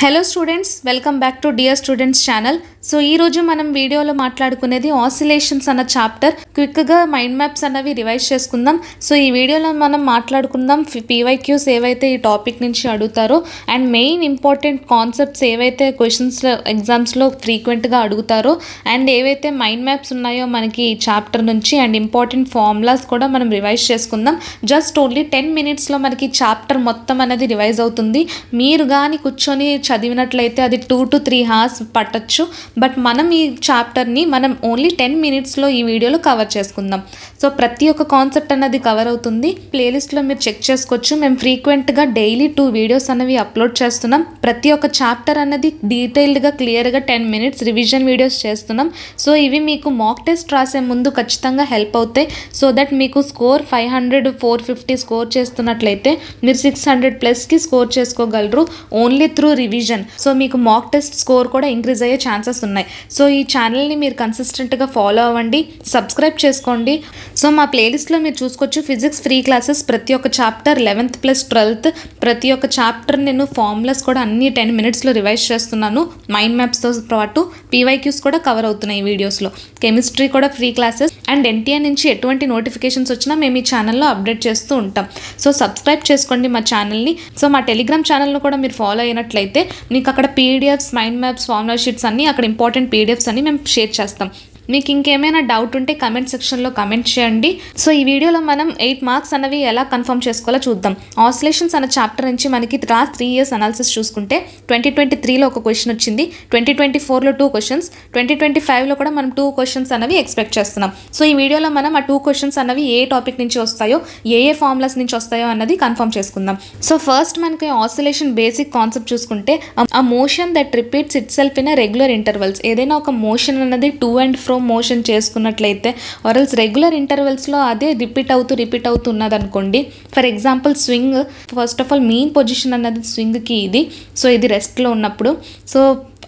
Hello students, welcome back to Dear Students channel. So ee roju manam video lo maatladukunedi oscillations ana chapter quick ga mind maps anavi revise cheskundam. So ee video lo manam maatladukundam PYQs evaithe ee topic nunchi adugutaro and main important concepts evaithe questions lo exams lo frequent ga adugutaro and evaithe mind maps unnayo manaki ee chapter nunchi and important formulas kuda manam revise cheskundam. Just only 10 minutes lo manaki chapter mottam anadi revise avutundi. Meer gaani kuchoni చదివినట్లయితే అది 2 to 3 hours పట్టొచ్చు. But మనం ఈ చాప్టర్ని మనం only 10 మినిట్స్లో ఈ వీడియోలో cover చేసుకుందాం. సో ప్రతి ఒక్క కాన్సెప్ట్ అన్నది కవర్ అవుతుంది. ప్లేలిస్ట్లో మీరు చెక్ చేసుకోవచ్చు. మేము ఫ్రీక్వెంట్గా డైలీ 2 వీడియోస్ అనేవి అప్లోడ్ చేస్తున్నాం. ప్రతి ఒక్క చాప్టర్ అన్నది డీటెయిల్డ్గా క్లియర్గా 10 minutes రివిజన్ వీడియోస్ చేస్తున్నాం. సో ఇవి మీకు మాక్ టెస్ట్ రాసే ముందు ఖచ్చితంగా హెల్ప్ అవుతాయి. సో దట్ మీకు స్కోర్ 500 450 స్కోర్ చేస్తున్నట్లయితే మీరు 600 ప్లస్కి స్కోర్ చేసుకోగలరు ఓన్లీ త్రూ రివిజన్. సో మీకు మాక్ టెస్ట్ స్కోర్ కూడా ఇంక్రీజ్ అయ్యే ఛాన్సెస్ ఉన్నాయి. సో ఈ ఛానల్ని మీరు కన్సిస్టెంట్గా ఫాలో అవ్వండి, సబ్స్క్రైబ్ చేసుకోండి. సో మా ప్లేలిస్ట్లో మీరు చూసుకోవచ్చు ఫిజిక్స్ ఫ్రీ క్లాసెస్ ప్రతి ఒక్క చాప్టర్ 11th plus 12th ప్రతి ఒక్క చాప్టర్ నేను ఫార్ములాస్ కూడా అన్ని 10 minutesలో రివైజ్ చేస్తున్నాను. మైండ్ మ్యాప్స్తో పాటు PYQs కూడా కవర్ అవుతున్నాయి ఈ వీడియోస్లో. కెమిస్ట్రీ కూడా ఫ్రీ క్లాసెస్ అండ్ NTI నుంచి ఎటువంటి నోటిఫికేషన్స్ వచ్చినా మేము ఈ ఛానల్లో అప్డేట్ చేస్తూ ఉంటాం. సో సబ్స్క్రైబ్ చేసుకోండి మా ఛానల్ని. సో మా టెలిగ్రామ్ ఛానల్ను కూడా మీరు ఫాలో అయినట్లయితే మీకు అక్కడ PDFs mind maps formula sheets అన్నీ అక్కడ ఇంపార్టెంట్ PDFs అన్ని మేము షేర్ చేస్తాం. మీకు ఇంకేమైనా డౌట్ ఉంటే కమెంట్ సెక్షన్లో కమెంట్ చేయండి. సో ఈ వీడియోలో మనం 8 మార్క్స్ అనేవి ఎలా కన్ఫర్మ్ చేసుకోవాలో చూద్దాం. ఆసిలేషన్స్ అనే చాప్టర్ నుంచి మనకి లాస్ట్ 3 years అనాలిసిస్ చూసుకుంటే 2023లో ఒక క్వశ్చన్ వచ్చింది, 2024లో 2 questions, 2025లో కూడా మనం 2 questions అనేవి ఎక్స్పెక్ట్ చేస్తున్నాం. సో ఈ వీడియోలో మనం ఆ 2 questions అనేవి ఏ టాపిక్ నుంచి వస్తాయో ఏ ఫార్ములాస్ నుంచి వస్తాయో అన్నది కన్ఫర్మ్ చేసుకుందాం. సో ఫస్ట్ మనకి ఆసిలేషన్ బేసిక్ కాన్సెప్ట్ చూసుకుంటే ఆ motion that repeats it self in regular intervals. ఏదైనా ఒక మోషన్ అన్నది టు అండ్ ఫ్రో మోషన్ చేసుకున్నట్లయితే ఆర్ఎల్స్ రెగ్యులర్ ఇంటర్వెల్స్లో అదే రిపీట్ అవుతూ ఉన్నదనుకోండి. For example swing, first of all main position అన్నది స్వింగ్కి ఇది. సో ఇది రెస్ట్లో ఉన్నప్పుడు so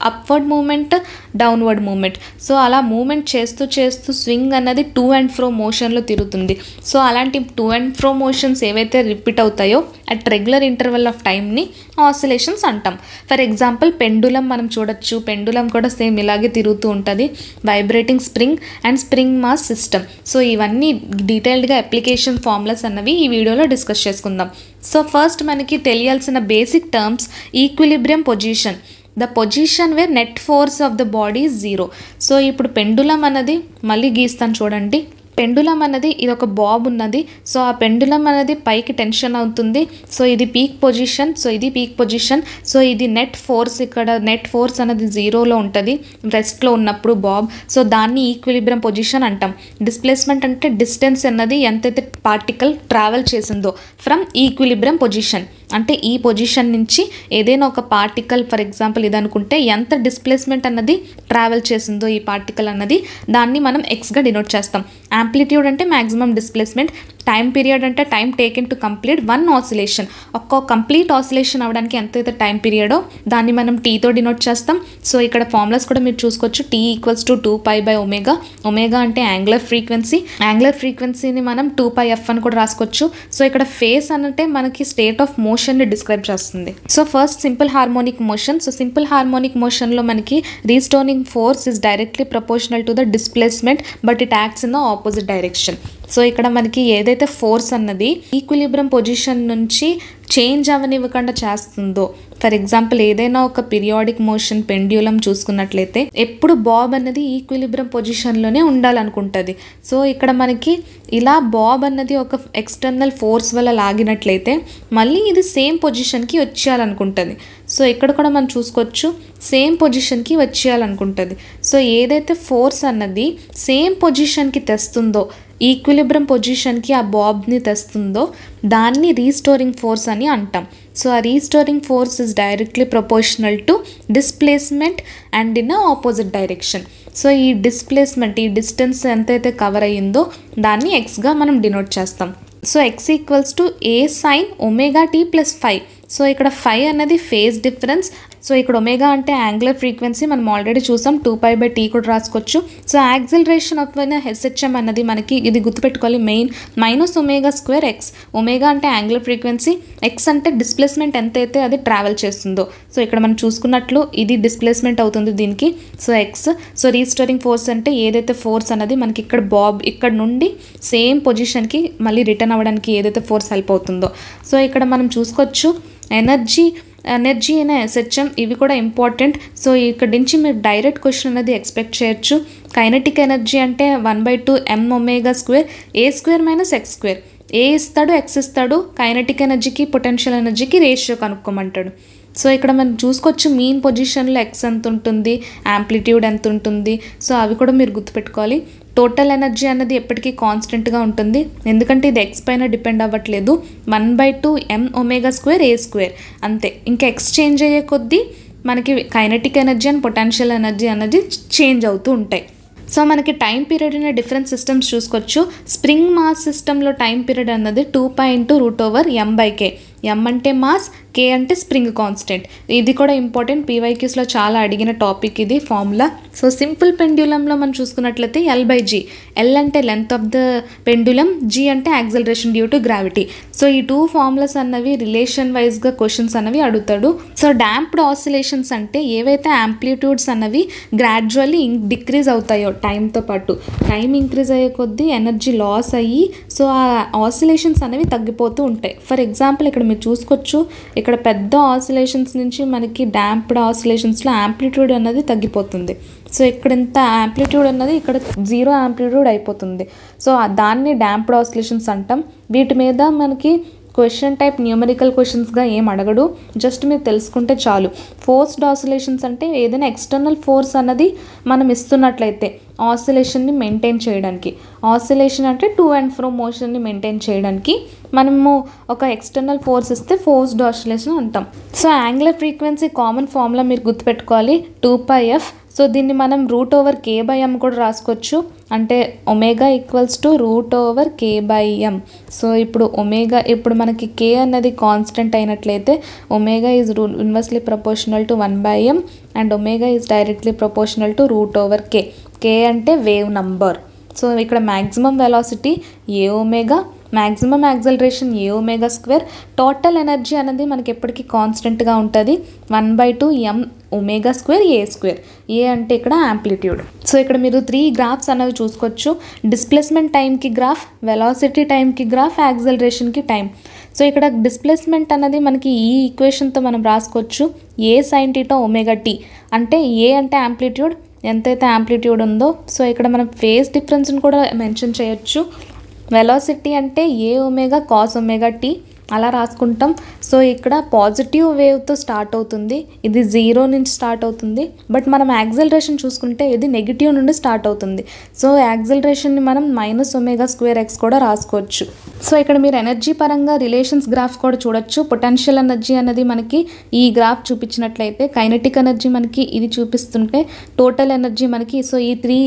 upward movement, downward movement. So అలా మూమెంట్ చేస్తూ స్వింగ్ అన్నది టు అండ్ ఫ్రో మోషన్లో తిరుగుతుంది. సో అలాంటి టు అండ్ ఫ్రో మోషన్స్ ఏవైతే రిపీట్ అవుతాయో అట్ రెగ్యులర్ ఇంటర్వెల్ ఆఫ్ టైంని ఆసిలేషన్స్ అంటాం. ఫర్ ఎగ్జాంపుల్ పెండులం మనం చూడొచ్చు. పెండులం కూడా సేమ్ ఇలాగే తిరుగుతూ ఉంటుంది. Vibrating spring and spring mass system. So ఇవన్నీ డీటెయిల్డ్గా అప్లికేషన్ ఫార్ములాస్ అన్నవి ఈ వీడియోలో డిస్కస్ చేసుకుందాం. సో ఫస్ట్ మనకి తెలియాల్సిన basic terms equilibrium position, the position where net force of the body is 0. So ఇప్పుడు పెండులం అన్నది మళ్ళీ గీస్తాను చూడండి. పెండులం అనేది ఇది ఒక బాబ్ ఉన్నది. సో ఆ పెండులం అనేది పైకి టెన్షన్ అవుతుంది. సో ఇది పీక్ పొజిషన్, సో ఇది పీక్ పొజిషన్. సో ఇది నెట్ ఫోర్స్, ఇక్కడ నెట్ ఫోర్స్ అనేది 0లో ఉంటుంది రెస్ట్లో ఉన్నప్పుడు బాబ్. సో దాన్ని ఈక్విలిబ్రియం పొజిషన్ అంటాం. డిస్ప్లేస్మెంట్ అంటే డిస్టెన్స్ అన్నది ఎంతైతే పార్టికల్ ట్రావెల్ చేసిందో ఫ్రమ్ ఈక్విలిబ్రియం పొజిషన్, అంటే ఈ పొజిషన్ నుంచి ఏదైనా ఒక పార్టికల్ ఫర్ ఎగ్జాంపుల్ ఇది అనుకుంటే ఎంత డిస్ప్లేస్మెంట్ అన్నది ట్రావెల్ చేసిందో ఈ పార్టికల్ అన్నది దాన్ని మనం ఎక్స్గా డినోట్ చేస్తాం. యాంప్లిట్యూడ్ అంటే మ్యాక్సిమం డిస్ప్లేస్మెంట్, టైం పీరియడ్ అంటే time taken to complete one oscillation. ఒక్క కంప్లీట్ ఆసిలేషన్ అవ్వడానికి ఎంతైతే టైం పీరియడో దాన్ని మనం టీతో డినోట్ చేస్తాం. సో ఇక్కడ ఫార్ములాస్ కూడా మీరు చూసుకోవచ్చు. T = 2π/ω. ఒమేగా అంటే యాంగులర్ ఫ్రీక్వెన్సీ, యాంగులర్ ఫ్రీక్వెన్సీని మనం 2πf అని కూడా రాసుకోవచ్చు. సో ఇక్కడ ఫేస్ అంటే మనకి స్టేట్ ఆఫ్ మోషన్ని డిస్క్రైబ్ చేస్తుంది. So first simple harmonic motion. So simple harmonic మోషన్లో మనకి restoring force is directly proportional to the displacement but it acts in the opposite direction. So ఇక్కడ మనకి ఏదైతే ఫోర్స్ అన్నది ఈక్విలిబ్రియం పొజిషన్ నుంచి చేంజ్ అవనివ్వకుండా చేస్తుందో, ఫర్ ఎగ్జాంపుల్ ఏదైనా ఒక పీరియాడిక్ మోషన్ పెండ్యులం చూసుకున్నట్లయితే ఎప్పుడు బాబ్ అన్నది ఈక్విలిబ్రియం పొజిషన్లోనే ఉండాలనుకుంటుంది. సో ఇక్కడ మనకి ఇలా బాబ్ అన్నది ఒక ఎక్స్టర్నల్ ఫోర్స్ వల్ల లాగినట్లయితే మళ్ళీ ఇది సేమ్ పొజిషన్కి వచ్చేయాలనుకుంటుంది. సో ఇక్కడ కూడా మనం చూసుకోవచ్చు సేమ్ పొజిషన్కి వచ్చేయాలనుకుంటుంది. సో ఏదైతే ఫోర్స్ అన్నది సేమ్ పొజిషన్కి తెస్తుందో, ఈక్విలిబ్రియం పొజిషన్కి ఆ బాబ్ని తెస్తుందో దాన్ని రీస్టోరింగ్ ఫోర్స్ అని అంటాం. సో ఆ restoring force is directly proportional to displacement and in opposite direction. So ఈ డిస్ప్లేస్మెంట్, ఈ డిస్టెన్స్ ఎంతైతే కవర్ అయ్యిందో దాన్ని ఎక్స్గా మనం డినోట్ చేస్తాం. So x = a sin ωt + 5. So ఇక్కడ φ అనేది ఫేజ్ డిఫరెన్స్. సో ఇక్కడ ఒమేగా అంటే యాంగులర్ ఫ్రీక్వెన్సీ, మనం ఆల్రెడీ చూసాం. 2π/t కూడా రాసుకోవచ్చు. సో యాక్సిలరేషన్ ఆఫ్ హెచ్హెచ్ఎం అన్నది మనకి ఇది గుర్తుపెట్టుకోవాలి మెయిన్ -ω²x. ఒమేగా అంటే యాంగులర్ ఫ్రీక్వెన్సీ, x అంటే డిస్ప్లేస్మెంట్ ఎంతైతే అది ట్రావెల్ చేస్తుందో. సో ఇక్కడ మనం చూసుకున్నట్లు ఇది డిస్ప్లేస్మెంట్ అవుతుంది దీనికి. So x. So restoring force అంటే ఏదైతే ఫోర్స్ అన్నది మనకి ఇక్కడ నుండి సేమ్ పొజిషన్కి మళ్ళీ రిటర్న్ అవ్వడానికి ఏదైతే ఫోర్స్ హెల్ప్ అవుతుందో. సో ఇక్కడ మనం చూసుకోవచ్చు ఎనర్జీ అయినా ఎస్హెచ్ఎం ఇవి కూడా ఇంపార్టెంట్. సో ఇక్కడ నుంచి మీరు డైరెక్ట్ క్వశ్చన్ అనేది ఎక్స్పెక్ట్ చేయొచ్చు. కైనెటిక్ ఎనర్జీ అంటే 1/2 mω², a² - x². ఏ ఇస్తాడు, x ఇస్తాడు. కైనెటిక్ ఎనర్జీకి పొటెన్షియల్ ఎనర్జీకి రేషియో కనుక్కోమంటాడు. సో ఇక్కడ మనం చూసుకోవచ్చు మీన్ పొజిషన్లో x ఎంత ఉంటుంది, యాంప్లిట్యూడ్ ఎంత ఉంటుంది. సో అవి కూడా మీరు గుర్తుపెట్టుకోవాలి. టోటల్ ఎనర్జీ అన్నది ఎప్పటికీ కాన్స్టెంట్గా ఉంటుంది, ఎందుకంటే ఇది x పైన డిపెండ్ అవ్వట్లేదు. 1/2 mω² a² అంతే. ఇంకా x చేంజ్ అయ్యే కొద్దీ మనకి kinetic energy and potential energy అనేది చేంజ్ అవుతూ ఉంటాయి. సో మనకి టైం పీరియడ్ అనే డిఫరెంట్ సిస్టమ్స్ చూసుకోవచ్చు. స్ప్రింగ్ మాస్ సిస్టంలో టైం పీరియడ్ అన్నది 2π × √m/k. m అంటే మాస్, k అంటే స్ప్రింగ్ కాన్స్టెంట్. ఇది కూడా ఇంపార్టెంట్, పీవైక్యూస్లో చాలా అడిగిన టాపిక్ ఇది ఫార్ములా. సో సింపుల్ పెండ్యులంలో మనం చూసుకున్నట్లయితే L/g. L అంటే length of the pendulum, g అంటే acceleration due to gravity. So ఈ 2 ఫార్ములాస్ అన్నవి రిలేషన్ వైజ్గా క్వశ్చన్స్ అనేవి అడుగుతాడు. సో డాంప్డ్ ఆసిలేషన్స్ అంటే ఏవైతే యాంప్లిట్యూడ్స్ అన్నవి గ్రాడ్యువల్లీ డిక్రీజ్ అవుతాయో టైంతో పాటు, టైం ఇంక్రీజ్ అయ్యే కొద్దీ ఎనర్జీ లాస్ అయ్యి సో ఆ ఆసిలేషన్స్ అనేవి తగ్గిపోతూ ఉంటాయి. ఫర్ ఎగ్జాంపుల్ ఇక్కడ మీరు చూసుకోవచ్చు, ఇక్కడ పెద్ద ఆసిలేషన్స్ నుంచి మనకి డాంప్డ్ ఆసిలేషన్స్లో యాంప్లిట్యూడ్ అన్నది తగ్గిపోతుంది. సో ఇక్కడ ఇంత యాంప్లిట్యూడ్ అన్నది ఇక్కడ 0 యాంప్లిట్యూడ్ అయిపోతుంది. సో దాన్ని డాంప్డ్ ఆసిలేషన్స్ అంటాం. వీటి మీద మనకి క్వశ్చన్ టైప్ న్యూమరికల్ క్వశ్చన్స్గా ఏం అడగడు, జస్ట్ మీరు తెలుసుకుంటే చాలు. ఫోర్స్డ్ ఆసిలేషన్స్ అంటే ఏదైనా ఎక్స్టర్నల్ ఫోర్స్ అన్నది మనం ఇస్తున్నట్లయితే ఆసిలేషన్ని మెయింటైన్ చేయడానికి, ఆసిలేషన్ అంటే టు అండ్ ఫ్రో మోషన్ని మెయింటైన్ చేయడానికి మనము ఒక ఎక్స్టర్నల్ ఫోర్స్ ఇస్తే ఫోర్స్డ్ ఆసిలేషన్ అంటాం. So angular frequency common formula మీరు గుర్తుపెట్టుకోవాలి 2πf. సో దీన్ని మనం √k/m కూడా రాసుకోవచ్చు, అంటే ఒమేగా = √k/m. సో ఇప్పుడు మనకి k అన్నది కాన్స్టెంట్ అయినట్లయితే omega is inversely proportional to 1/m and omega is directly proportional to √k. k అంటే వేవ్ నంబర్. సో ఇక్కడ maximum velocity aω, maximum acceleration aω², total energy అనేది మనకి ఎప్పటికీ కాన్స్టెంట్గా ఉంటుంది 1/2 mω² a². ఏ అంటే ఇక్కడ యాంప్లిట్యూడ్. సో ఇక్కడ మీరు 3 గ్రాఫ్స్ అనేవి చూసుకోవచ్చు. డిస్ప్లేస్మెంట్ టైంకి గ్రాఫ్, వెలాసిటీ టైంకి గ్రాఫ్, యాక్సలరేషన్కి టైం. సో ఇక్కడ డిస్ప్లేస్మెంట్ అనేది మనకి ఈ ఈక్వేషన్తో మనం రాసుకోవచ్చు a sin θ ωt. అంటే ఏ అంటే యాంప్లిట్యూడ్, ఎంతైతే యాంప్లిట్యూడ్ ఉందో. సో ఇక్కడ మనం ఫేజ్ డిఫరెన్స్ని కూడా మెన్షన్ చేయొచ్చు. వెలాసిటీ అంటే aω cos ωt అలా రాసుకుంటాం. సో ఇక్కడ పాజిటివ్ వేవ్తో స్టార్ట్ అవుతుంది, ఇది 0 నుంచి స్టార్ట్ అవుతుంది. బట్ మనం యాక్సిలరేషన్ చూసుకుంటే ఇది నెగిటివ్ నుండి స్టార్ట్ అవుతుంది. సో యాక్సిలరేషన్ని మనం -ω²x కూడా రాసుకోవచ్చు. సో ఇక్కడ మీరు ఎనర్జీ పరంగా రిలేషన్స్ గ్రాఫ్ కూడా చూడొచ్చు. పొటెన్షియల్ ఎనర్జీ అనేది మనకి ఈ గ్రాఫ్ చూపించినట్లయితే, కైనెటిక్ ఎనర్జీ మనకి ఇది చూపిస్తుంటే, టోటల్ ఎనర్జీ మనకి, సో ఈ 3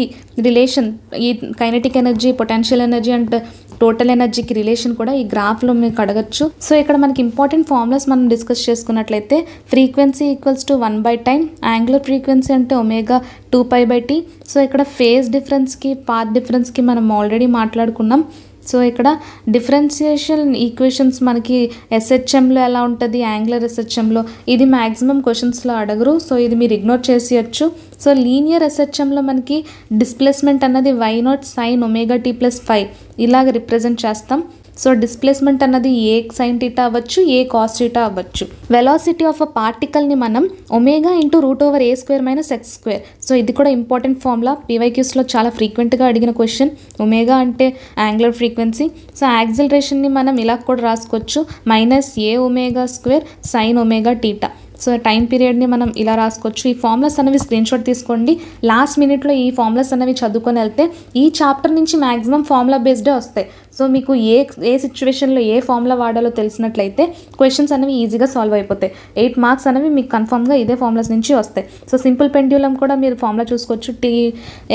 రిలేషన్, ఈ kinetic energy, potential energy and total ఎనర్జీకి రిలేషన్ కూడా ఈ గ్రాఫ్లో మీకు అడగచ్చు. సో ఇక్కడ మనకి ఇంపార్టెంట్ ఫార్ములాస్ మనం డిస్కస్ చేసుకున్నట్లయితే, ఫ్రీక్వెన్సీ = 1/time, యాంగులర్ ఫ్రీక్వెన్సీ అంటే ఒమేగా 2π/t. సో ఇక్కడ ఫేజ్ డిఫరెన్స్కి, పాత్ డిఫరెన్స్కి మనం ఆల్రెడీ మాట్లాడుకున్నాం. సో ఇక్కడ డిఫరెన్షియేషన్ ఈక్వేషన్స్ మనకి ఎస్హెచ్ఎంలో ఎలా ఉంటుంది, యాంగులర్ ఎస్హెచ్ఎంలో, ఇది మ్యాక్సిమం క్వశ్చన్స్లో అడగరు. సో ఇది మీరు ఇగ్నోర్ చేసేయచ్చు. సో లీనియర్ ఎస్హెచ్ఎంలో మనకి డిస్ప్లేస్మెంట్ అన్నది y0 sin ωt + φ ఇలాగ రిప్రజెంట్ చేస్తాం. సో డిస్ప్లేస్మెంట్ అన్నది ఏ sin θ అవ్వచ్చు, ఏ cos θ అవ్వచ్చు. వెలాసిటీ ఆఫ్ అ పార్టికల్ని మనం ω × √a² - x². సో ఇది కూడా ఇంపార్టెంట్ ఫార్ములా, పీవైక్యూస్లో చాలా ఫ్రీక్వెంట్గా అడిగిన క్వశ్చన్. ఒమేగా అంటే యాంగులర్ ఫ్రీక్వెన్సీ. సో యాక్సిలరేషన్ని మనం ఇలా కూడా రాసుకోవచ్చు -aω² sin ωθ. సో టైం పీరియడ్ని మనం ఇలా రాసుకోవచ్చు. ఈ ఫార్ములాస్ అనేవి స్క్రీన్షాట్ తీసుకోండి. లాస్ట్ మినిట్లో ఈ ఫార్ములాస్ అనేవి చదువుకొని వెళ్తే ఈ చాప్టర్ నుంచి మ్యాక్సిమం ఫార్ములా బేస్డే వస్తాయి. సో మీకు ఏ సిచ్యువేషన్లో ఏ ఫార్ములా వాడాలో తెలిసినట్లయితే క్వశ్చన్స్ అనేవి ఈజీగా సాల్వ్ అయిపోతాయి. 8 మార్క్స్ అనేవి మీకు కన్ఫర్మ్గా ఇదే ఫార్ములాస్ నుంచి వస్తాయి. సో సింపుల్ పెండ్యులం కూడా మీరు ఫార్ములా చూసుకోవచ్చు.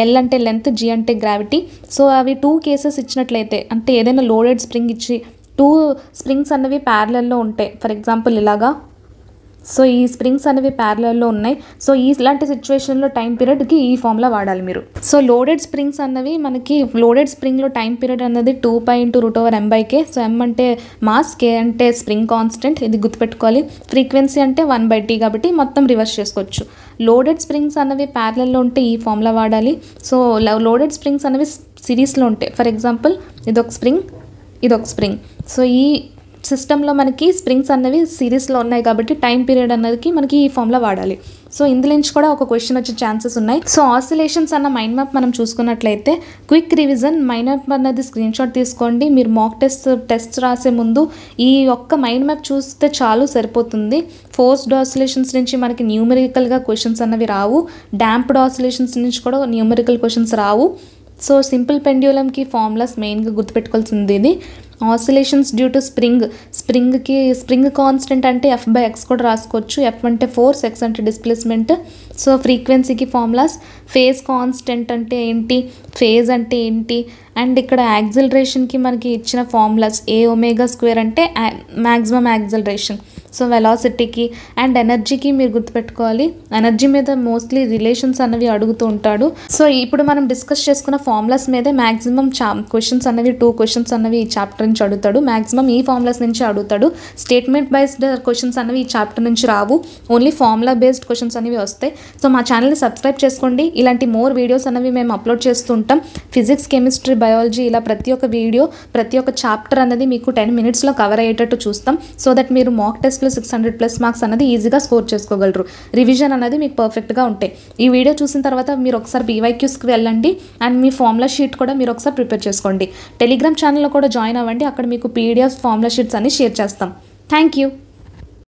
L అంటే లెంత్, G అంటే గ్రావిటీ. సో అవి 2 కేసెస్ ఇచ్చినట్లయితే, అంటే ఏదైనా లోడెడ్ స్ప్రింగ్ ఇచ్చి 2 స్ప్రింగ్స్ అన్నవి ప్యారలల్లో ఉంటాయి. ఫర్ ఎగ్జాంపుల్ ఇలాగా. సో ఈ స్ప్రింగ్స్ అనేవి ప్యారలల్లో ఉన్నాయి. సో ఇలాంటి సిచ్యువేషన్లో టైం పీరియడ్కి ఈ ఫార్ములా వాడాలి మీరు. సో లోడెడ్ స్ప్రింగ్స్ అన్నవి మనకి లోడెడ్ స్ప్రింగ్లో టైం పీరియడ్ అనేది 2π × √m/k. సో m అంటే మాస్, k అంటే స్ప్రింగ్ కాన్స్టెంట్, ఇది గుర్తుపెట్టుకోవాలి. ఫ్రీక్వెన్సీ అంటే 1/t కాబట్టి మొత్తం రివర్స్ చేసుకోవచ్చు. లోడెడ్ స్ప్రింగ్స్ అనేవి ప్యారలల్లో ఉంటే ఈ ఫార్ములా వాడాలి. సో లోడెడ్ స్ప్రింగ్స్ అనేవి సిరీస్లో ఉంటాయి. ఫర్ ఎగ్జాంపుల్ ఇదొక స్ప్రింగ్, ఇదొక స్ప్రింగ్. సో ఈ సిస్టంలో మనకి స్ప్రింగ్స్ అన్నవి సిరీస్లో ఉన్నాయి కాబట్టి టైం పీరియడ్ అన్నది మనకి ఈ ఫార్ములా వాడాలి. సో ఇందులో నుంచి కూడా ఒక క్వశ్చన్ వచ్చే ఛాన్సెస్ ఉన్నాయి. సో ఆసిలేషన్స్ అన్న మైండ్ మ్యాప్ మనం చూసుకున్నట్లయితే క్విక్ రివిజన్ మైండ్ మ్యాప్ అన్నది స్క్రీన్ షాట్ తీసుకోండి. మీరు మాక్ టెస్ట్ రాసే ముందు ఈ ఒక్క మైండ్ మ్యాప్ చూస్తే చాలు, సరిపోతుంది. ఫోర్స్డ్ ఆసిలేషన్స్ నుంచి మనకి న్యూమరికల్గా క్వశ్చన్స్ అన్నవి రావు. డాంప్డ్ ఆసిలేషన్స్ నుంచి కూడా న్యూమరికల్ క్వశ్చన్స్ రావు. సో సింపుల్ పెండ్యులంకి ఫార్ములాస్ మెయిన్గా గుర్తుపెట్టుకోవాల్సింది ఇది. ఆసిలేషన్స్ డ్యూ టు స్ప్రింగ్కి స్ప్రింగ్ కాన్స్టెంట్ అంటే F/x కూడా రాసుకోవచ్చు. F అంటే ఫోర్స్, x అంటే డిస్ప్లేస్మెంట్. సో ఫ్రీక్వెన్సీకి ఫార్ములాస్ ఫేజ్ కాన్స్టెంట్ అంటే ఏంటి, ఫేజ్ అంటే ఏంటి, అండ్ ఇక్కడ యాక్సిలరేషన్కి మనకి ఇచ్చిన ఫార్ములాస్ a⍵² అంటే మ్యాక్సిమం యాక్సిలరేషన్. సో వెలాసిటీకి అండ్ ఎనర్జీకి మీరు గుర్తుపెట్టుకోవాలి. ఎనర్జీ మీద మోస్ట్లీ రిలేషన్స్ అనేవి అడుగుతూ ఉంటాడు. సో ఇప్పుడు మనం డిస్కస్ చేసుకున్న ఫార్ములాస్ మీదే మ్యాక్సిమం క్వశ్చన్స్ అనేవి 2 క్వశ్చన్స్ అనేవి ఈ చాప్టర్ నుంచి అడుగుతాడు. మ్యాక్సిమం ఈ ఫార్ములాస్ నుంచి అడుగుతాడు. స్టేట్మెంట్ బేస్డ్ క్వశ్చన్స్ అనేవి ఈ చాప్టర్ నుంచి రావు. ఓన్లీ ఫార్ములా బేస్డ్ క్వశ్చన్స్ అనేవి వస్తాయి. సో మా ఛానల్ని సబ్స్క్రైబ్ చేసుకోండి. ఇలాంటి మోర్ వీడియోస్ అనేవి మేము అప్లోడ్ చేస్తూ ఉంటాం. ఫిజిక్స్, కెమిస్ట్రీ, బయాలజీ ఇలా ప్రతి ఒక్క వీడియో, ప్రతి ఒక్క చాప్టర్ అనేది మీకు 10 minutesలో కవర్ అయ్యేటట్టు చూస్తాం. సో దట్ మీరు మాక్ టెస్ట్లో 600+ మార్క్స్ అనేది ఈజీగా స్కోర్ చేసుకోగలరు. రివిజన్ అనేది మీకు పర్ఫెక్ట్గా ఉంటాయి. ఈ వీడియో చూసిన తర్వాత మీరు ఒకసారి PYQస్కి వెళ్ళండి అండ్ మీ ఫార్ములా షీట్ కూడా మీరు ఒకసారి ప్రిపేర్ చేసుకోండి. టెలిగ్రామ్ ఛానల్లో కూడా జాయిన్ అవ్వండి. అక్కడ మీకు PDF ఫార్ములా షీట్స్ అన్ని షేర్ చేస్తాం. Thank you.